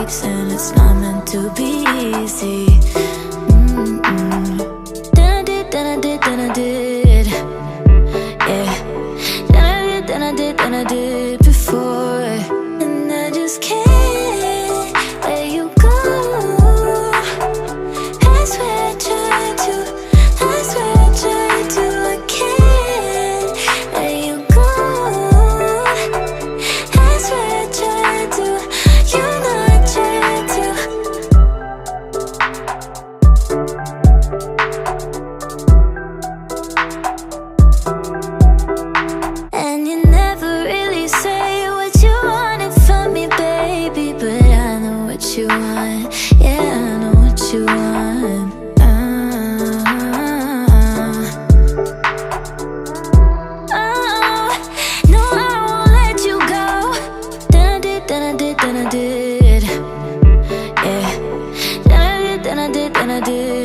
vibes, and it's not meant to be easy. Then I did, then I did, then I did. Yeah. Then I did, then I did, then I did before. And I just can't let you go. I swear I tried to, I swear I tried to. I can't let you go. I swear I tried to, you know I tried to. And you never really say what you wanted from me, baby. But I know what you want, yeah, I know what you want. Oh, no, I won't let you go. Then I did, then I did, then I did. Yeah. Then I did, then I did, then I did.